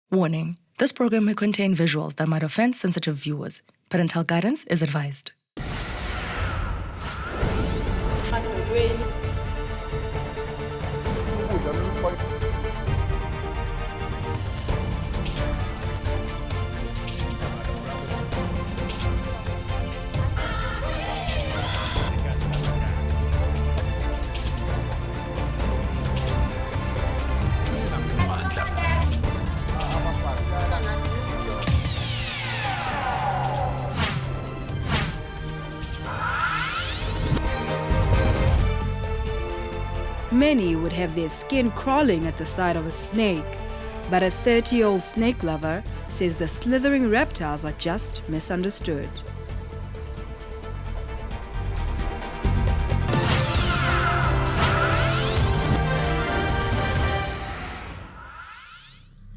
Warning: this program may contain visuals that might offend sensitive viewers. Parental guidance is advised. Many would have their skin crawling at the sight of a snake, but a 30-year-old snake lover says the slithering reptiles are just misunderstood.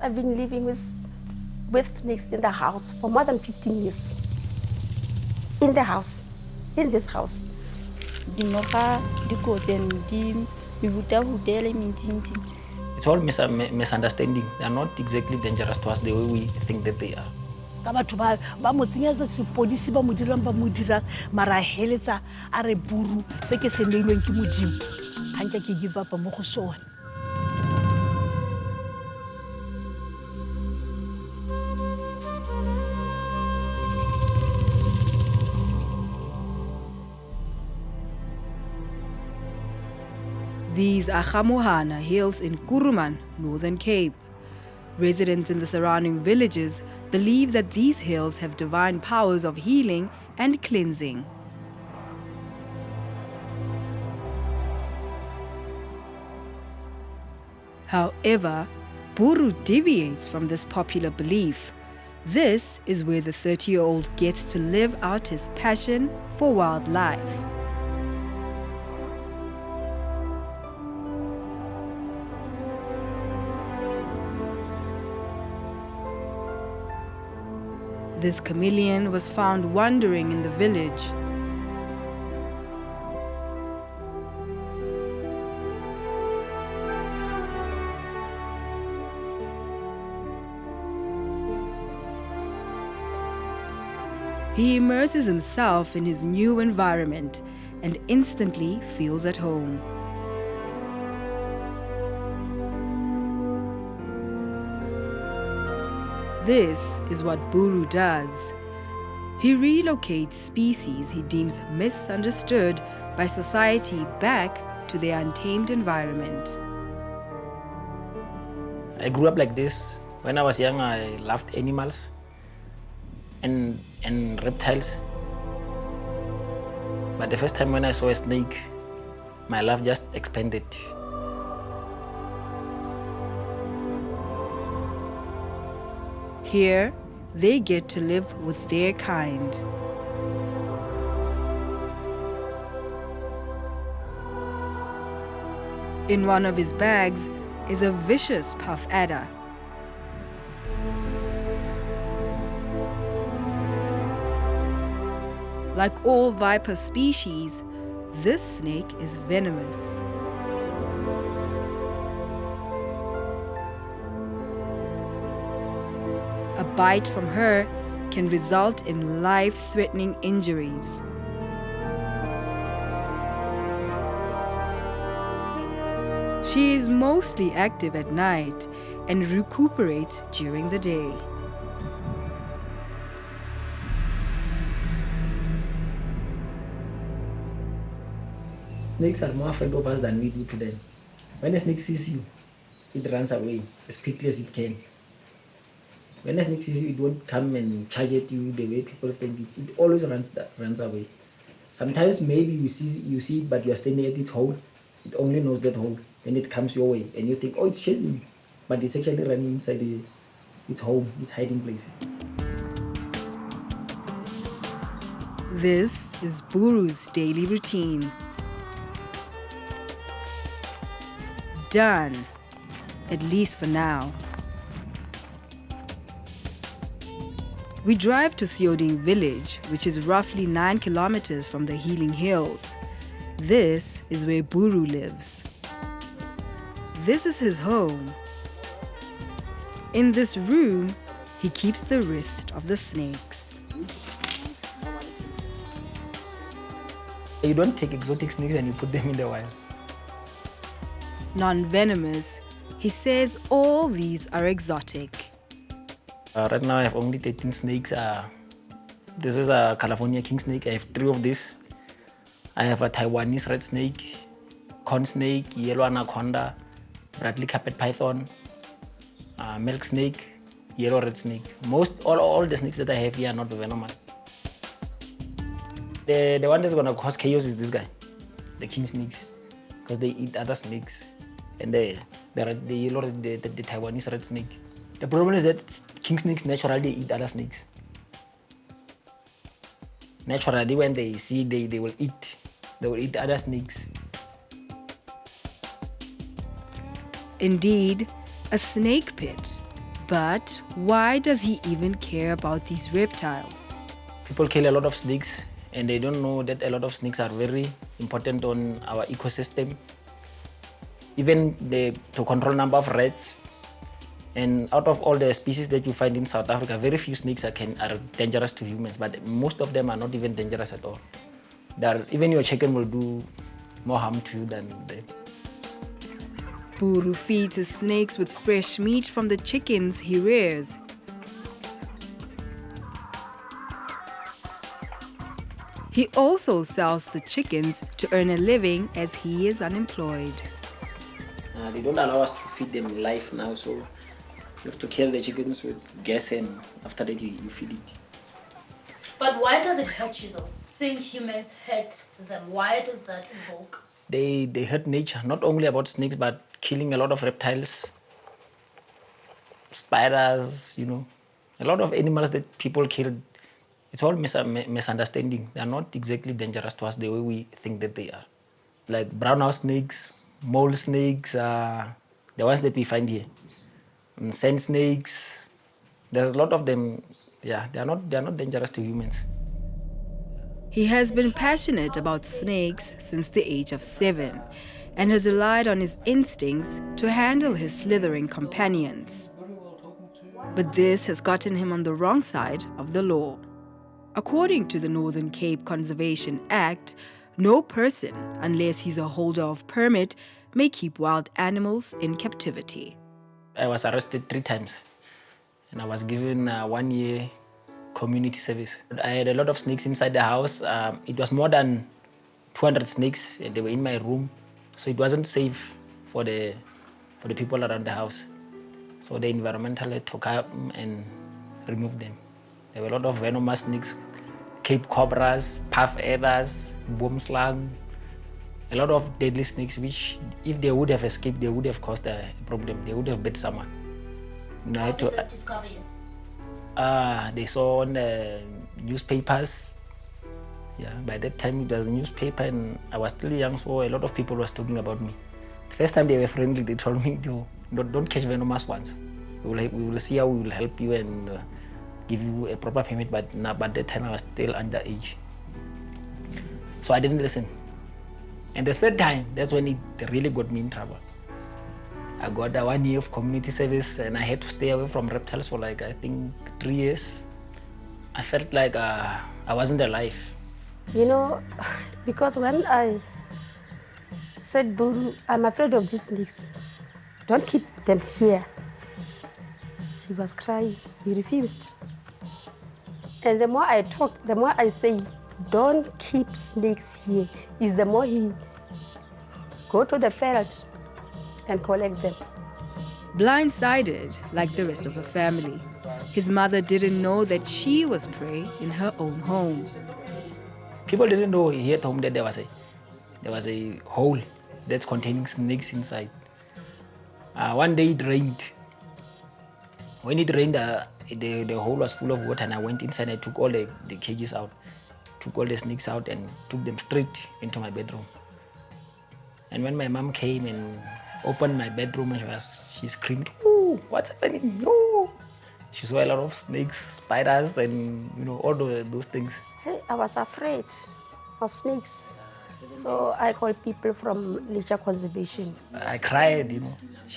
I've been living with snakes in the house for more than 15 years. In the house, in this house. It's all misunderstanding. They are not exactly dangerous to us the way we think that they are. These are Khamuhana hills in Kuruman, Northern Cape. Residents in the surrounding villages believe that these hills have divine powers of healing and cleansing. However, Buru deviates from this popular belief. This is where the 30-year-old gets to live out his passion for wildlife. This chameleon was found wandering in the village. He immerses himself in his new environment and instantly feels at home. This is what Buru does. He relocates species he deems misunderstood by society back to their untamed environment. I grew up like this. When I was young, I loved animals and reptiles. But the first time when I saw a snake, my love just expanded. Here, they get to live with their kind. In one of his bags is a vicious puff adder. Like all viper species, this snake is venomous. A bite from her can result in life-threatening injuries. She is mostly active at night and recuperates during the day. Snakes are more afraid of us than we do to them. When a snake sees you, it runs away as quickly as it can. When a snake sees you, it won't come and charge at you the way people think. It always runs away. Sometimes maybe you see it, but you are standing at its hole. It only knows that hole. Then it comes your way, and you think, oh, it's chasing me. But it's actually running inside its home, its hiding place. This is Buru's daily routine. Done, at least for now. We drive to Sioding village, which is roughly 9 kilometers from the Healing Hills. This is where Buru lives. This is his home. In this room, he keeps the rest of the snakes. You don't take exotic snakes and you put them in the wild. Non-venomous, he says all these are exotic. Right now I have only 13 snakes. This is a California king snake. I have 3 of these. I have a Taiwanese red snake, corn snake, yellow anaconda, Bradley carpet python, milk snake, yellow red snake. All the snakes that I have here are not venomous. The one that's gonna cause chaos is this guy, the king snakes, because they eat other snakes, and the Taiwanese red snake. The problem is that king snakes naturally eat other snakes. Naturally, when they see, they will eat. They will eat other snakes. Indeed, a snake pit. But why does he even care about these reptiles? People kill a lot of snakes, and they don't know that a lot of snakes are very important on our ecosystem. Even to control number of rats. And out of all the species that you find in South Africa, very few snakes are dangerous to humans, but most of them are not even dangerous at all. Even your chicken will do more harm to you than them. Buru feeds his snakes with fresh meat from the chickens he rears. He also sells the chickens to earn a living as he is unemployed. They don't allow us to feed them live now, so you have to kill the chickens with gas, and after that you feed it. But why does it hurt you though? Seeing humans hurt them, why does that evoke? They hurt nature, not only about snakes, but killing a lot of reptiles, spiders, a lot of animals that people kill. It's all misunderstanding. They are not exactly dangerous to us the way we think that they are. Like brown house snakes, mole snakes, the ones that we find here. And sand snakes, there's a lot of them. Yeah, they are not dangerous to humans. He has been passionate about snakes since the age of 7 and has relied on his instincts to handle his slithering companions. But this has gotten him on the wrong side of the law. According to the Northern Cape Conservation Act, no person, unless he's a holder of permit, may keep wild animals in captivity. I was arrested 3 times, and I was given 1 year community service. I had a lot of snakes inside the house. It was more than 200 snakes, and they were in my room, so it wasn't safe for the people around the house. So the environmental had to come and remove them. There were a lot of venomous snakes, Cape cobras, puff adders, boom slug, a lot of deadly snakes, which if they would have escaped, they would have caused a problem. They would have bit someone. How did they discover you? They saw on the newspapers. Yeah, by that time it was a newspaper, and I was still young, so a lot of people was talking about me. The first time they were friendly, they told me, don't catch venomous ones. We will see how we will help you and give you a proper payment, but that time I was still underage. So I didn't listen. And the third time, that's when it really got me in trouble. I got 1 year of community service, and I had to stay away from reptiles for I think 3 years. I felt like I wasn't alive. Because when I said, Buru, I'm afraid of these snakes, don't keep them here. He was crying, he refused. And the more I talk, the more I say, don't keep snakes here, is the more he go to the ferret and collect them. Blindsided, like the rest of the family, his mother didn't know that she was prey in her own home. People didn't know here at home that there was a hole that's containing snakes inside. One day it rained. When it rained, the hole was full of water, and I went inside and I took all the cages out, took all the snakes out and took them straight into my bedroom. And when my mom came and opened my bedroom, she screamed, "Oh, what's happening? No!" She saw a lot of snakes, spiders, and all those things. Hey, I was afraid of snakes. So I called people from nature conservation. I cried,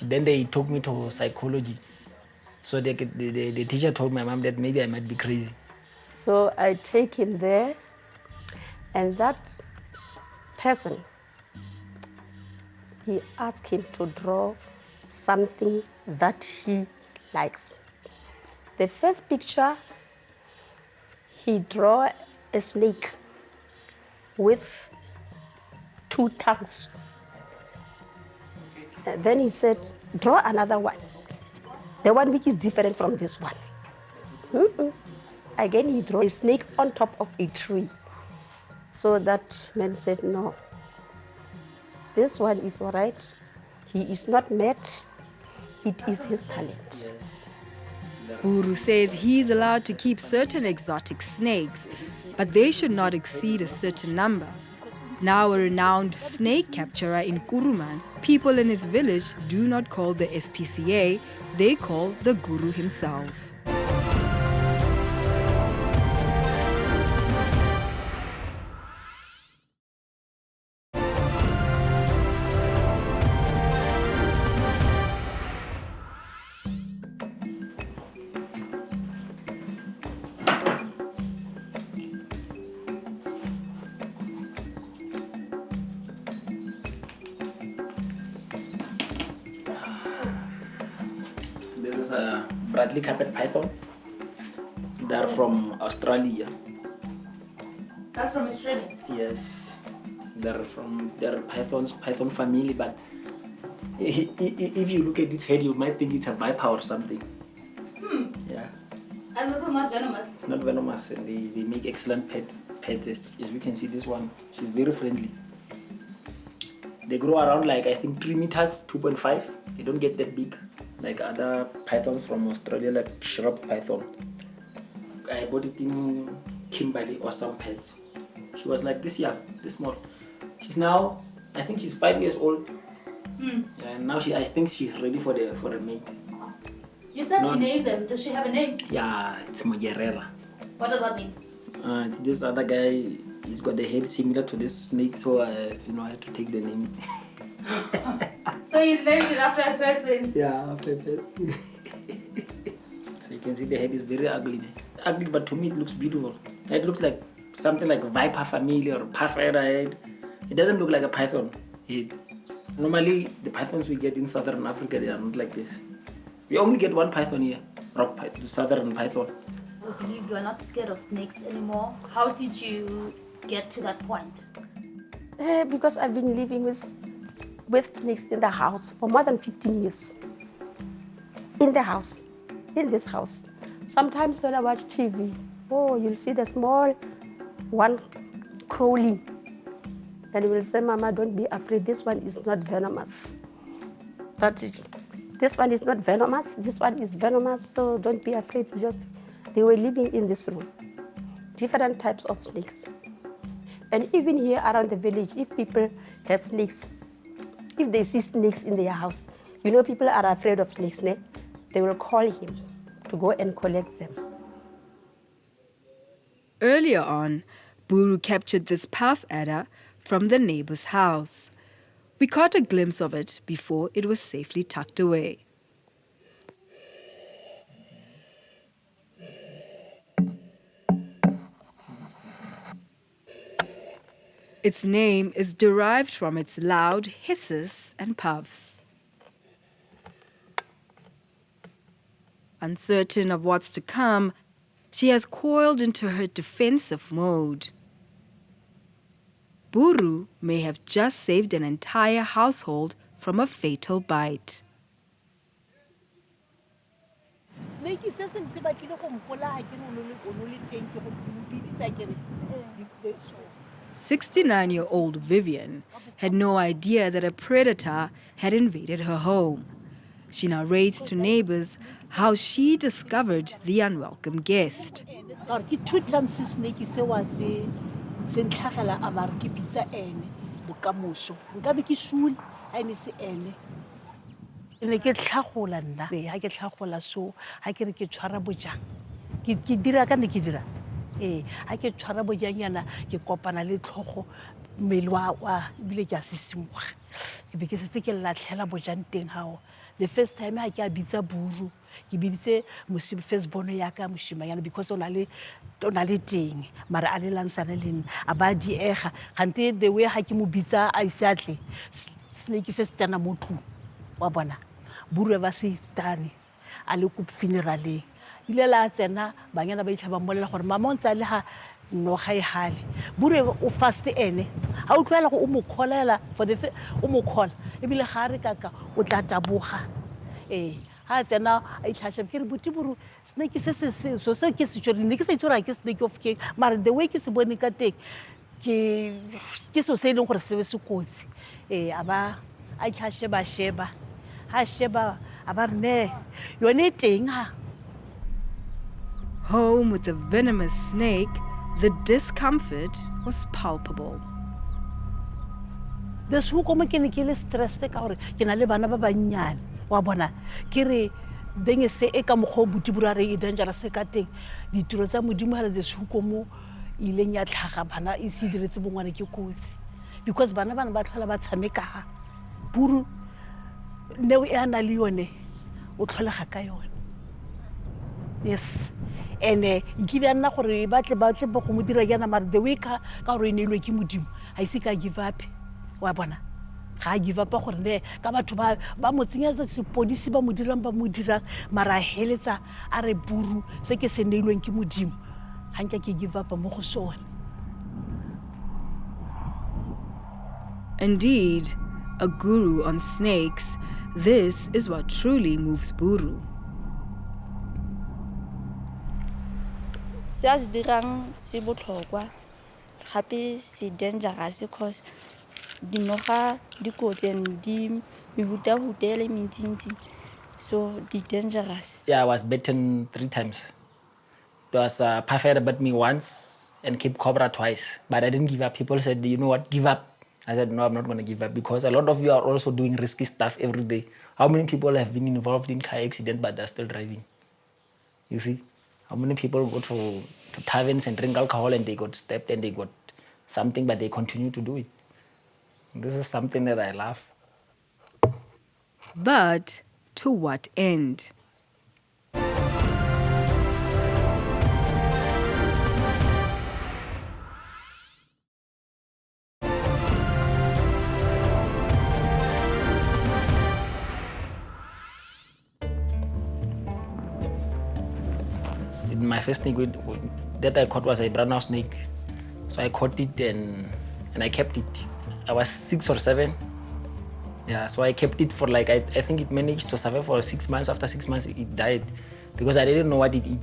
Then they took me to psychology. So the teacher told my mom that maybe I might be crazy. So I take him there, and that person, he asked him to draw something that he likes. The first picture, he drew a snake with 2 tongues. And then he said, draw another one, the one which is different from this one. Again, he drew a snake on top of a tree. So that man said, no, this one is all right. He is not mad. It is his talent. Yes. Buru says he's allowed to keep certain exotic snakes, but they should not exceed a certain number. Now a renowned snake capturer in Kuruman, people in his village do not call the SPCA, they call the Guru himself. This is a Bradley carpet python. They're from Australia. That's from Australia. Yes, they're python family, but if you look at its head, you might think it's a viper or something. Yeah. And this is not venomous. It's not venomous, and they make excellent pets. As you can see, this one, she's very friendly. They grow around like, I think, 3 meters, 2.5. They don't get that big like other pythons from Australia, like shrub python. I bought it in Kimberley or some pets. She was like this young, this small. She's now, I think she's 5 years old. And now I think she's ready for a mate. You said you named them. Does she have a name? Yeah, it's Mogerera. What does that mean? It's this other guy. He's got the head similar to this snake, so I had to take the name. So you named it after a person? Yeah, after a person. So you can see the head is very ugly. Ugly, but to me it looks beautiful. It looks like something like a viper family or python head. It doesn't look like a python head. Normally, the pythons we get in southern Africa, they are not like this. We only get one python here, rock python, southern python. I believe you are not scared of snakes anymore. How did you get to that point? Because I've been living with snakes in the house for more than 15 years. In the house, in this house. Sometimes when I watch TV, you'll see the small one crawling. And you will say, Mama, don't be afraid, this one is not venomous. This one is not venomous, this one is venomous, so don't be afraid. They were living in this room. Different types of snakes. And even here around the village, if people have snakes, if they see snakes in their house, people are afraid of snakes, they will call him to go and collect them. Earlier on, Buru captured this puff adder from the neighbor's house. We caught a glimpse of it before it was safely tucked away. Its name is derived from its loud hisses and puffs. Uncertain of what's to come, she has coiled into her defensive mode. Buru may have just saved an entire household from a fatal bite. 69-year-old Vivian had no idea that a predator had invaded her home. She narrates to neighbors how she discovered the unwelcome guest. The first time I bitsa Buru, ke biditse firstborn ya ka moshimanyana because o na le teng mara a le lansana le nna a ba diega gante the way ga ke mo bitsa a ise atle snake se se tsena mo tlung wa bona Buru ba se tane a le ko funeraleng ile la tsena banyana ba itlhaba mmolela gore mama o ntse a le ga no ga e hale Buru o fast ene ha o tlwela go o mo kholela for the o mo khola ebile ga re kaka o tla taboga ha tsena a itlhasha ke re buti Buru snake se ke se tshwere ne ke sa itse ke snake of king mara the way ke se bone ka teng ke so se e leng gore se be se kotsi a ba a itlhashe ba sheba ha sheba a ba re ne yone teng ha. Home with the venomous snake, the discomfort was palpable. This hukomo ke ne ke le stressed ka gore ke na le bana ba bannyane wa bona ke re deng se e ka mogho buti Buru re e dangerous ka teng ditiro tsa modimo ha le this hukomo ileng ya tlhaga bana e se diretse bongwane ke kotsi because bana ba tlhola ba tshameka Buru neo e ana le yone o tlholega ka yone yes ene nkile nna gore ba tle go mo dira yana mara the way ka gore e neilwe ke modimo ha ise ka give up wa bona ga give up gore ne ka batho ba mo tsenyetsa sepodisi ba mo dirang mara heletsa a re Buru se ke se neilweng ke modimo ga nke ke give up mo go sone. Indeed, a guru on snakes, this is what truly moves Buru. Se a se dirang se botlhokwa gape se dangerous because dinoga di kotsi and di mehutahutele mentsi so di dangerous. Yeah, I was bitten 3 times. It was Parfait bit me once and Cape Cobra twice. But I didn't give up. People said, you know what, give up. I said, no, I'm not going to give up because a lot of you are also doing risky stuff every day. How many people have been involved in car accident but they're still driving? You see? How many people go to taverns and drink alcohol and they got stabbed and they got something but they continue to do it? This is something that I love. But to what end? My first snake that I caught was a brown house snake. So I caught it and I kept it. I was 6 or 7. Yeah, so I kept it for like, I think it managed to survive for 6 months. After 6 months, it died because I didn't know what it eat.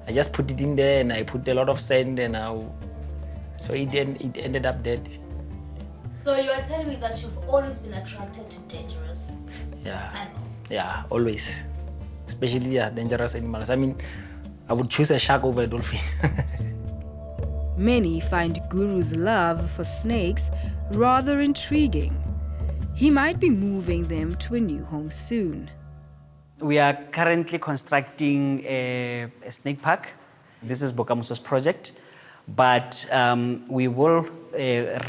I just put it in there and I put a lot of sand and so it ended up dead. So you are telling me that you've always been attracted to dangerous animals? Yeah, always. Especially dangerous animals. I mean, I would choose a shark over a dolphin. Many find Guru's love for snakes rather intriguing. He might be moving them to a new home soon. We are currently constructing a snake park. This is Bokamoso's project, but we will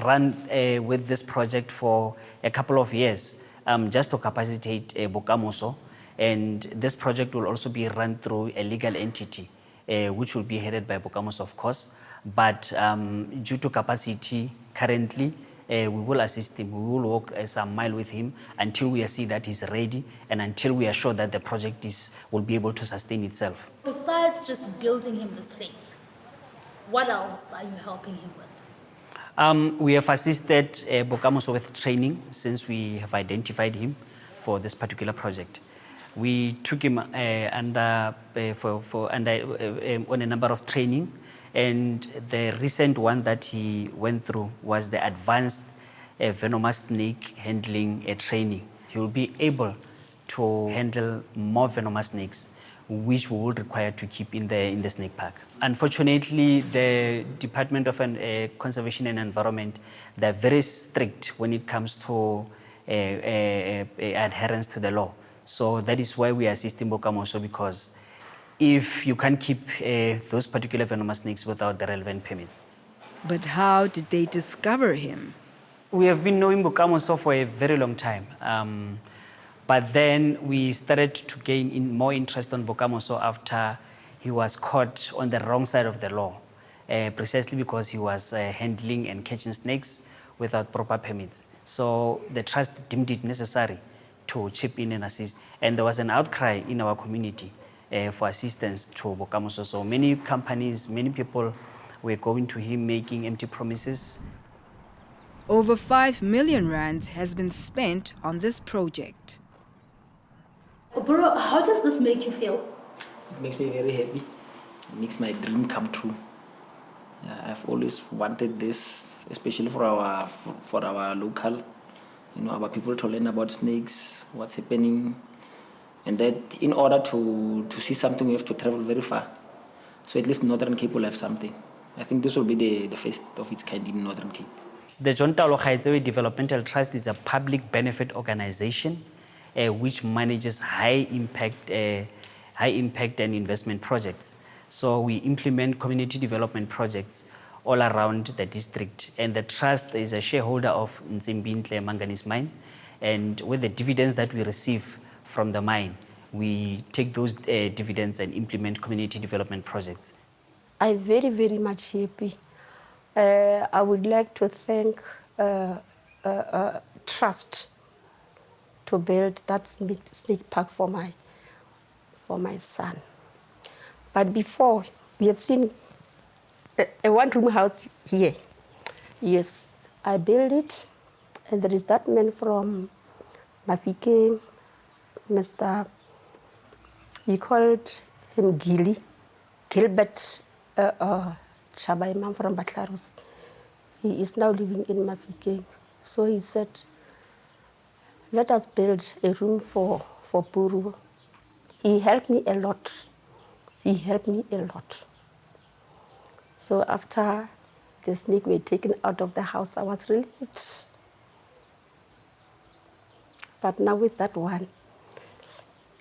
run with this project for a couple of years just to capacitate Bokamoso. And this project will also be run through a legal entity, which will be headed by Bokamoso, of course. But due to capacity, currently, we will assist him. We will walk some mile with him until we see that he's ready and until we are sure that the project will be able to sustain itself. Besides just building him this place, what else are you helping him with? We have assisted Bokamoso with training since we have identified him for this particular project. We took him on a number of training, and the recent one that he went through was the advanced venomous snake handling training. He will be able to handle more venomous snakes, which we will require to keep in the snake park. Unfortunately, the Department of Conservation and Environment, they're very strict when it comes to adherence to the law. So that is why we are assisting Bokamoso, because if you can't keep those particular venomous snakes without the relevant permits. But how did they discover him? We have been knowing Bokamoso for a very long time. But then we started to gain more interest on Bokamoso after he was caught on the wrong side of the law, precisely because he was handling and catching snakes without proper permits. So the trust deemed it necessary to chip in and assist. And there was an outcry in our community for assistance to Bokamoso. So many companies, many people were going to him making empty promises. Over 5 million rands has been spent on this project. Buru, how does this make you feel? It makes me very happy. It makes my dream come true. I've always wanted this, especially for our local, our people to learn about snakes, what's happening, and that in order to see something, we have to travel very far. So at least Northern Cape will have something. I think this will be the first of its kind in Northern Cape. The John Taulo Gaetsewe Developmental Trust is a public benefit organization which manages high impact and investment projects. So we implement community development projects all around the district. And the trust is a shareholder of Ntsimbintle Manganese Mine. And with the dividends that we receive from the mine, we take those dividends and implement community development projects. I'm very, very much happy. I would like to thank Trust to build that snake park for my son. But before, we have seen a one-room house here. Yes, I built it, and there is that man from Mafike, Mr. He called him Gilbert Shabaimam from Batlarus. He is now living in Mafike. So he said, let us build a room for Buru. He helped me a lot. He helped me a lot. So after the snake were taken out of the house, I was relieved. But now with that one,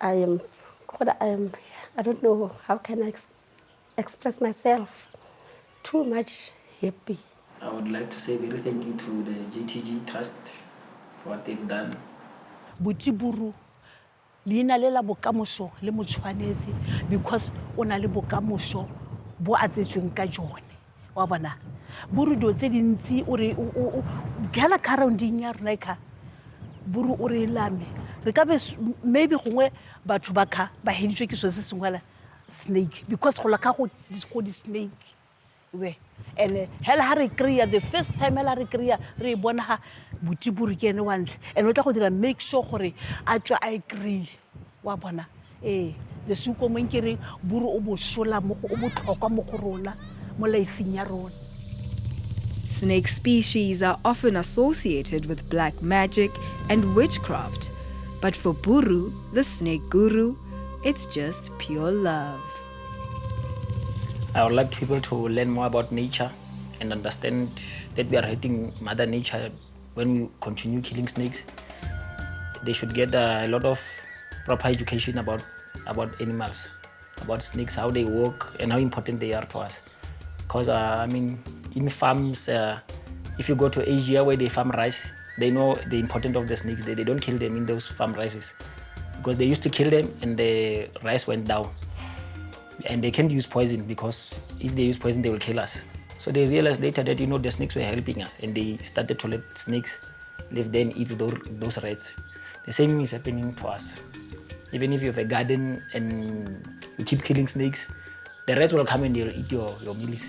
I don't know how can I express myself. Too much happy. I would like to say very thank you to the JTG Trust for what they've done. Buti Buru, leina le la bokamoso le mo tshwanetse because o na le bokamoso bo atsetsweng ka jone. Wa bona Buru do tse dintsi o re o gala surrounding ya rona ka Buru o re lame re ka be maybe gongwe batho ba ba heditswe ke so se sengwala snake because go la ka go di snake we and hela ha re kriya the first time hela re kriya re bona ha Buti Buru ke ene wa ntle and o tla go dira make sure gore a tswa a agree wa bona le suko mo nkere Buru o bo sola mo o botlhokwa mo go rona mo laifing ya rona. Snake species are often associated with black magic and witchcraft, but for Buru, the Snake Guru, it's just pure love. I would like people to learn more about nature and understand that we are hurting Mother Nature when we continue killing snakes. They should get a lot of proper education about animals, about snakes, how they work and how important they are to us. Because in farms, if you go to Asia where they farm rice, they know the importance of the snakes. They don't kill them in those farm rices because they used to kill them and the rice went down. And they can't use poison because if they use poison, they will kill us. So they realized later that the snakes were helping us, and they started to let snakes live there and eat those rats. The same is happening to us. Even if you have a garden and you keep killing snakes, the rats will come and they'll eat your meals.